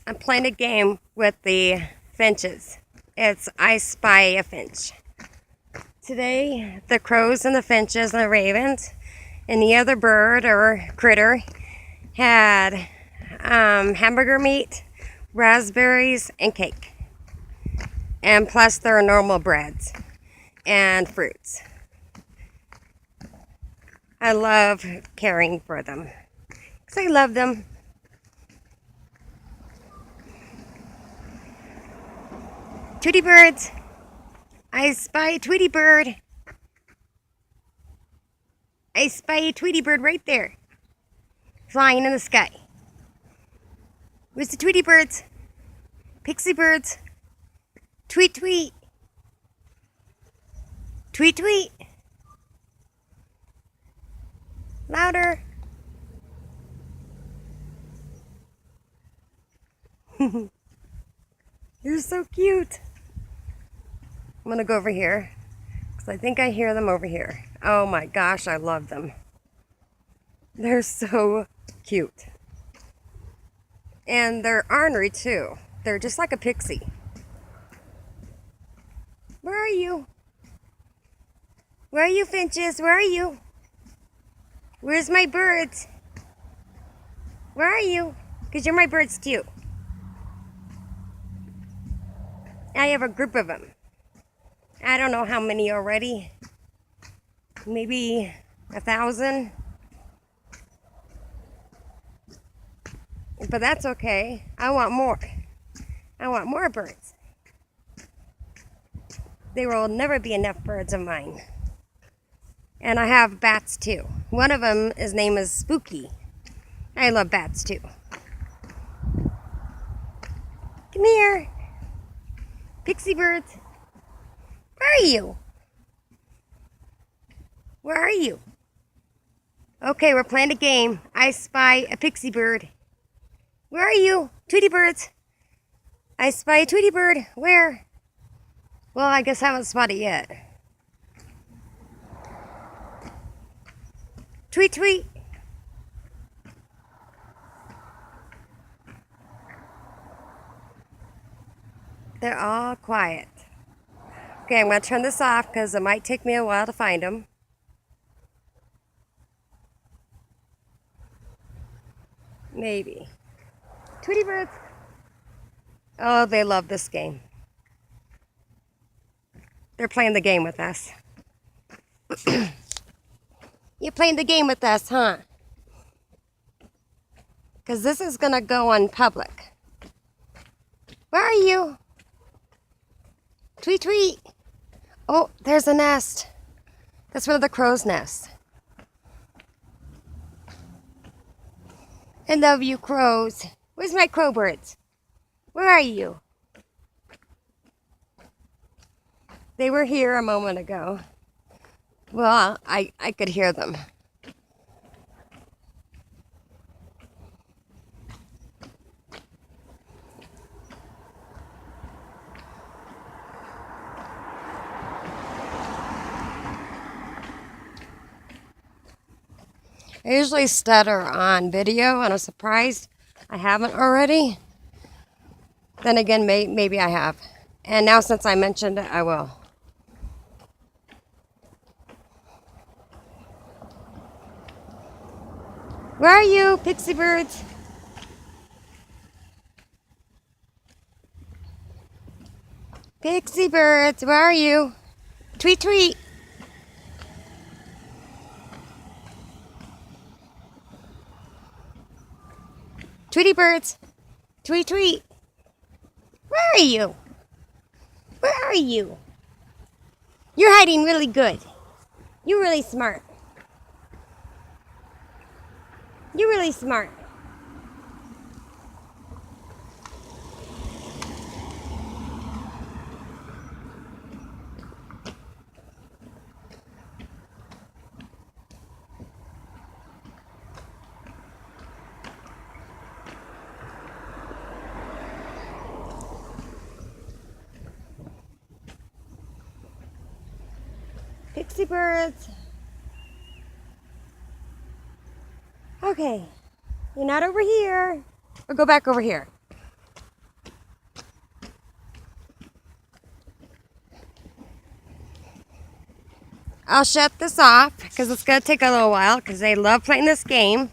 I'm playing a game with the finches. It's I Spy a Finch. Today, the crows and the finches and the ravens and the other bird or critter had hamburger meat, raspberries, and cake. And plus their normal breads and fruits. I love caring for them because I love them. Tweety birds. I spy a Tweety bird. I spy a Tweety bird right there. Flying in the sky. Where's the Tweety birds? Pixie birds. Tweet tweet. Tweet tweet. Louder. You're so cute. I'm gonna go over here because I think I hear them over here. Oh my gosh, I love them. They're so cute. And they're ornery too. They're just like a pixie. Where are you? Where are you, finches? Where are you? Where's my birds? Where are you? Because you're my birds too. I have a group of them. I don't know how many already. Maybe 1,000. But that's okay. I want more. I want more birds. There will never be enough birds of mine. And I have bats too. One of them, his name is Spooky. I love bats too. Come here. Pixie birds. Where are you? Where are you? Okay, we're playing a game. I spy a pixie bird. Where are you? Tweety birds. I spy a Tweety bird. Where? Well, I guess I haven't spotted it yet. Tweet tweet. They're all quiet. Okay, I'm going to turn this off because it might take me a while to find them. Maybe. Tweety birds. Oh, they love this game. They're playing the game with us. You're playing the game with us, huh? Because this is going to go on public. Where are you? Tweet tweet. Oh, there's a nest. That's one of the crow's nests. I love you, crows. Where's my crow birds? Where are you? They were here a moment ago. Well, I could hear them. I usually stutter on video, and I'm surprised I haven't already. Then again, maybe I have. And now since I mentioned it, I will. Where are you, pixie birds? Pixie birds, where are you? Tweet tweet. Tweety birds. Tweet tweet. Where are you? Where are you? You're hiding really good. You're really smart. You're really smart. Pixie birds. Okay, you're not over here. Or go back over here. I'll shut this off because it's going to take a little while because they love playing this game.